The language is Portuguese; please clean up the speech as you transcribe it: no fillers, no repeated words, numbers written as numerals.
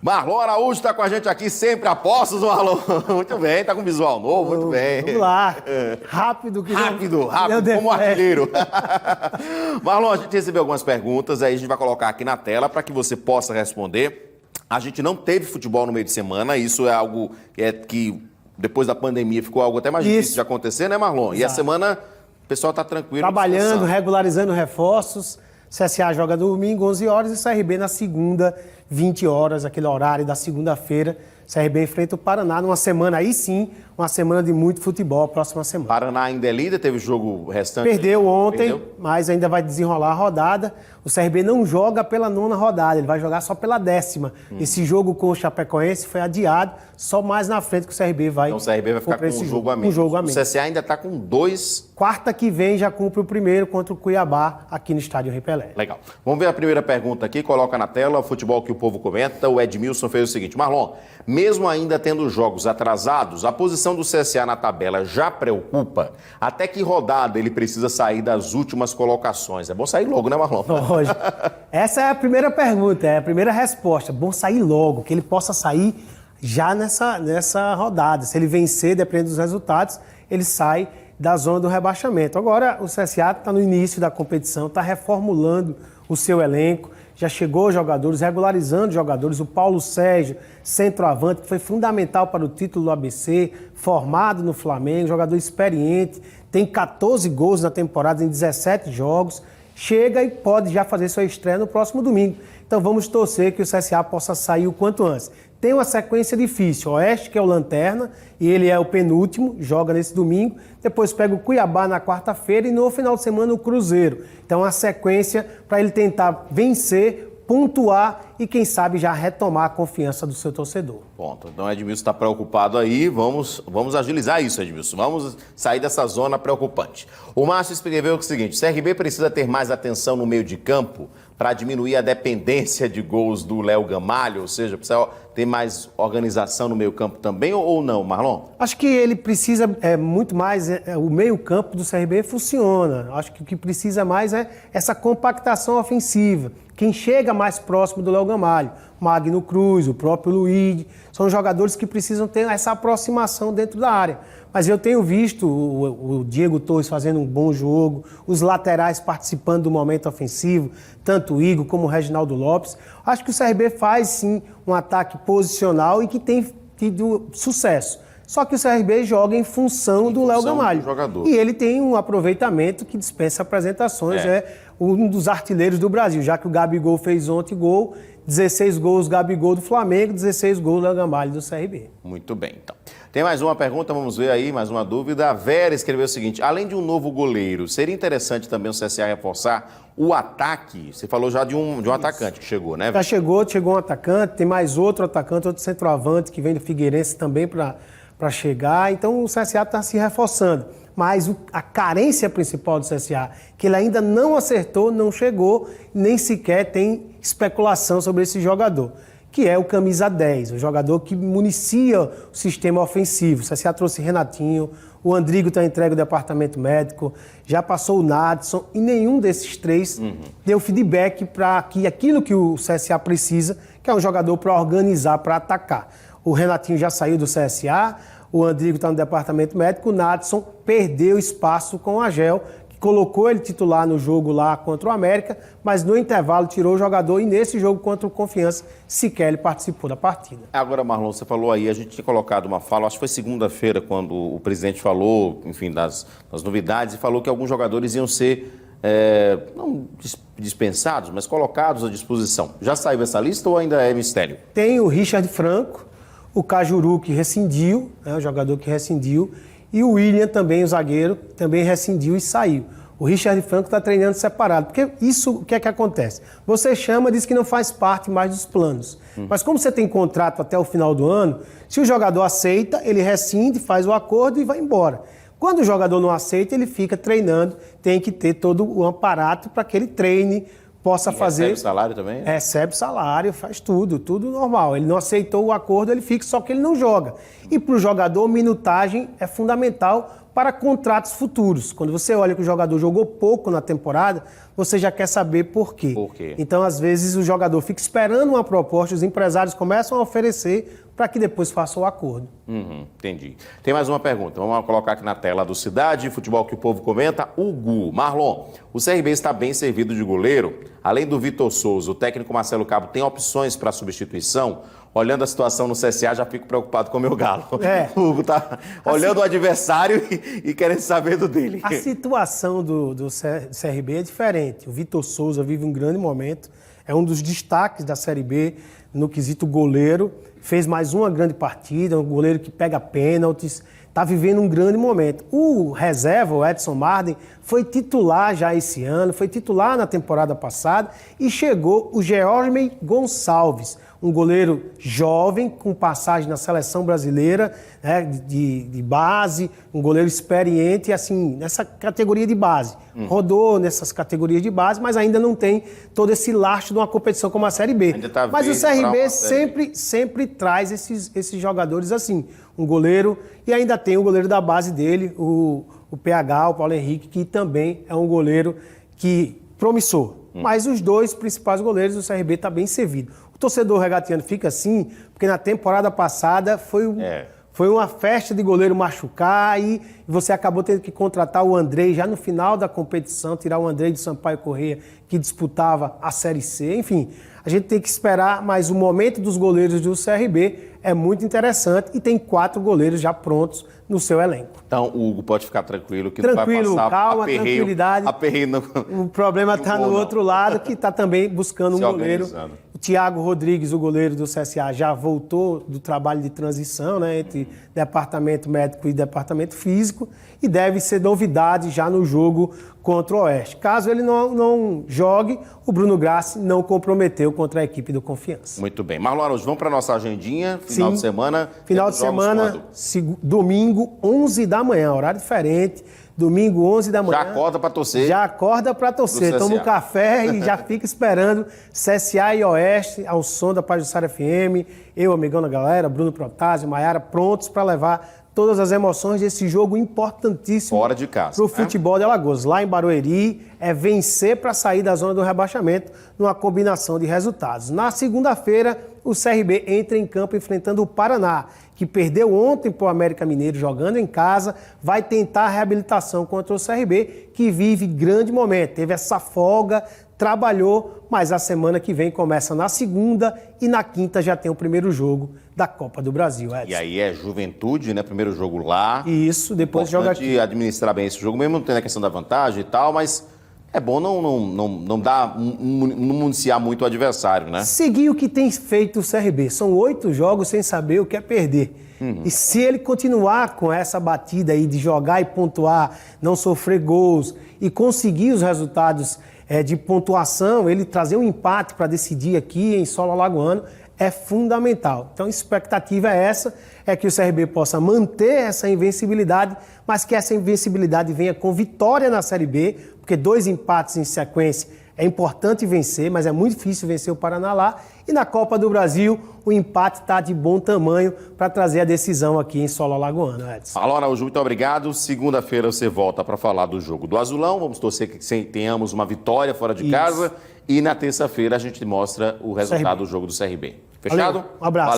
Marlon Araújo está com a gente aqui, sempre a postos, Marlon. Muito bem, está com visual novo, muito bem. Vamos lá. Rápido, como artilheiro. Marlon, a gente recebeu algumas perguntas, aí a gente vai colocar aqui na tela para que você possa responder. A gente não teve futebol no meio de semana, isso é algo que depois da pandemia ficou algo até mais difícil de acontecer, né, Marlon? Exato. E a semana o pessoal está tranquilo. Trabalhando, regularizando reforços. CSA joga domingo, 11 horas, e CRB na segunda, 20 horas, aquele horário da segunda-feira. CRB enfrenta o Paraná numa semana, aí sim, uma semana de muito futebol, a próxima semana. Paraná ainda é líder, teve o jogo restante. Perdeu ontem, mas ainda vai desenrolar a rodada. O CRB não joga pela 9ª rodada, ele vai jogar só pela 10ª. Esse jogo com o Chapecoense foi adiado, só mais na frente que o CRB vai... Então o CRB vai ficar com um jogo a menos. O CSA ainda está com 2... Quarta que vem já cumpre o primeiro contra o Cuiabá, aqui no Estádio Rei Pelé. Legal. Vamos ver a primeira pergunta aqui, coloca na tela, o futebol que o povo comenta. O Edmilson fez o seguinte: Marlon, mesmo ainda tendo jogos atrasados, a posição do CSA na tabela já preocupa? Até que rodada ele precisa sair das últimas colocações? É bom sair logo, né, Marlon? Lógico. Essa é a primeira pergunta, é a primeira resposta. Bom sair logo, que ele possa sair já nessa rodada. Se ele vencer, dependendo dos resultados, ele sai da zona do rebaixamento. Agora, o CSA está no início da competição, está reformulando o seu elenco, já chegou jogadores, regularizando jogadores. O Paulo Sérgio, centroavante, que foi fundamental para o título do ABC, formado no Flamengo, jogador experiente, tem 14 gols na temporada em 17 jogos, chega e pode já fazer sua estreia no próximo domingo. Então vamos torcer que o CSA possa sair o quanto antes. Tem uma sequência difícil, o Oeste, que é o Lanterna, e ele é o penúltimo, joga nesse domingo. Depois pega o Cuiabá na quarta-feira e no final de semana o Cruzeiro. Então uma sequência para ele tentar vencer, pontuar e quem sabe já retomar a confiança do seu torcedor. Ponto. Então Edmilson está preocupado aí, vamos agilizar isso, Edmilson. Vamos sair dessa zona preocupante. O Márcio escreveu o seguinte: CRB precisa ter mais atenção no meio de campo para diminuir a dependência de gols do Léo Gamalho, ou seja, precisa ter mais organização no meio campo também ou não, Marlon? Acho que ele precisa muito mais, o meio campo do CRB funciona. Acho que o que precisa mais é essa compactação ofensiva. Quem chega mais próximo do Léo Gamalho, Magno Cruz, o próprio Luiz, são jogadores que precisam ter essa aproximação dentro da área. Mas eu tenho visto o Diego Torres fazendo um bom jogo, os laterais participando do momento ofensivo, tanto o Igor como o Reginaldo Lopes. Acho que o CRB faz sim um ataque posicional e que tem tido sucesso. Só que o CRB joga em função do Léo Gamalho. E ele tem um aproveitamento que dispensa apresentações. É um dos artilheiros do Brasil, já que o Gabigol fez ontem gol, 16 gols Gabigol do Flamengo, 16 gols Léo Gamalho do CRB. Muito bem, então. Tem mais uma pergunta, vamos ver aí, mais uma dúvida. A Vera escreveu o seguinte: além de um novo goleiro, seria interessante também o CSA reforçar o ataque? Você falou já de um atacante que chegou, né? Já chegou um atacante, tem mais outro atacante, outro centroavante que vem do Figueirense também para chegar. Então o CSA está se reforçando. Mas a carência principal do CSA, que ele ainda não acertou, não chegou, nem sequer tem especulação sobre esse jogador, que é o camisa 10, o jogador que municia o sistema ofensivo. O CSA trouxe Renatinho, o Andrigo está entregue ao departamento médico, já passou o Nadson, e nenhum desses três deu feedback para que aquilo que o CSA precisa, que é um jogador para organizar, para atacar. O Renatinho já saiu do CSA, o Andrigo está no departamento médico, o Nadson perdeu espaço com o Agel, que colocou ele titular no jogo lá contra o América, mas no intervalo tirou o jogador e nesse jogo contra o Confiança sequer ele participou da partida. Agora, Marlon, você falou aí, a gente tinha colocado uma fala, acho que foi segunda-feira, quando o presidente falou, enfim, das novidades, e falou que alguns jogadores iam ser, não dispensados, mas colocados à disposição. Já saiu essa lista ou ainda é mistério? Tem o Richard Franco, o Cajuru, que rescindiu, o jogador que rescindiu, e o William também, o zagueiro, também rescindiu e saiu. O Richard Franco está treinando separado, porque isso, o que é que acontece? Você chama, diz que não faz parte mais dos planos. Mas como você tem contrato até o final do ano, se o jogador aceita, ele rescinde, faz o acordo e vai embora. Quando o jogador não aceita, ele fica treinando, tem que ter todo o aparato para que ele treine, possa fazer... Recebe salário também? Recebe salário, faz tudo normal. Ele não aceitou o acordo, ele fica, só que ele não joga. E para o jogador, minutagem é fundamental para contratos futuros. Quando você olha que o jogador jogou pouco na temporada, você já quer saber por quê. Por quê? Então, às vezes, o jogador fica esperando uma proposta, os empresários começam a oferecer para que depois faça o acordo. Entendi. Tem mais uma pergunta. Vamos colocar aqui na tela do Cidade, futebol que o povo comenta. Hugo, Marlon, o CRB está bem servido de goleiro? Além do Vitor Souza, o técnico Marcelo Cabo tem opções para substituição? Olhando a situação no CSA, já fico preocupado com o meu Galo. O Hugo está olhando o adversário e querendo saber do dele. A situação do CRB é diferente. O Vitor Souza vive um grande momento, é um dos destaques da Série B no quesito goleiro. Fez mais uma grande partida, um goleiro que pega pênaltis, está vivendo um grande momento. O reserva, o Edson Marden, foi titular já esse ano, foi titular na temporada passada e chegou o George Gonçalves, um goleiro jovem, com passagem na seleção brasileira, né, de base, um goleiro experiente, assim, nessa categoria de base. Rodou nessas categorias de base, mas ainda não tem todo esse lastro de uma competição como a Série B. Tá, mas o CRB sempre traz esses jogadores assim. Um goleiro, e ainda tem o goleiro da base dele, o PH, o Paulo Henrique, que também é um goleiro que promissor. Mas os dois principais goleiros do CRB está bem servido. O torcedor regatiano fica assim, porque na temporada passada foi uma festa de goleiro machucar e você acabou tendo que contratar o Andrei já no final da competição, tirar o Andrei do Sampaio Corrêa, que disputava a Série C. Enfim, a gente tem que esperar, mas o momento dos goleiros do CRB é muito interessante e tem 4 goleiros já prontos no seu elenco. Então, o Hugo pode ficar tranquilo que tranquilo, não vai passar calma, aperreio, tranquilidade. No... O problema está no outro lado, que está também buscando um goleiro. O Thiago Rodrigues, o goleiro do CSA, já voltou do trabalho de transição, né, entre departamento médico e departamento físico, e deve ser novidade já no jogo contra o Oeste. Caso ele não jogue, o Bruno Grassi não comprometeu contra a equipe do Confiança. Muito bem. Marlon Araújo, vamos para a nossa agendinha, final de semana. Final de semana, domingo, 11 da manhã, horário diferente. Domingo, 11 da manhã. Já acorda para torcer. Já acorda para torcer. Toma um café e já fica esperando CSA e Oeste, ao som da Pajuçara FM. Eu, amigão da galera, Bruno Protásio, Maiara, prontos para levar todas as emoções desse jogo importantíssimo fora de casa, para o futebol de Alagoas. Lá em Barueri, é vencer para sair da zona do rebaixamento numa combinação de resultados. Na segunda-feira, o CRB entra em campo enfrentando o Paraná, que perdeu ontem para o América Mineiro jogando em casa, vai tentar a reabilitação contra o CRB, que vive grande momento. Teve essa folga, trabalhou, mas a semana que vem começa na segunda e na quinta já tem o primeiro jogo da Copa do Brasil, Edson. E aí é Juventude, né? Primeiro jogo lá. Isso, depois joga aqui. Administrar bem esse jogo, mesmo não tendo a questão da vantagem e tal, mas é bom não munciar muito o adversário, né? Seguir o que tem feito o CRB. São 8 jogos sem saber o que é perder. E se ele continuar com essa batida aí de jogar e pontuar, não sofrer gols e conseguir os resultados de pontuação, ele trazer um empate para decidir aqui em solo alagoano, é fundamental. Então a expectativa é essa, é que o CRB possa manter essa invencibilidade, mas que essa invencibilidade venha com vitória na Série B, porque 2 empates em sequência é importante vencer, mas é muito difícil vencer o Paraná lá. E na Copa do Brasil, o empate está de bom tamanho para trazer a decisão aqui em solo alagoano, Edson. Alô, Araújo, muito obrigado. Segunda-feira você volta para falar do jogo do Azulão. Vamos torcer que tenhamos uma vitória fora de casa. E na terça-feira a gente mostra o resultado do jogo do CRB. Fechado? Valeu, um abraço.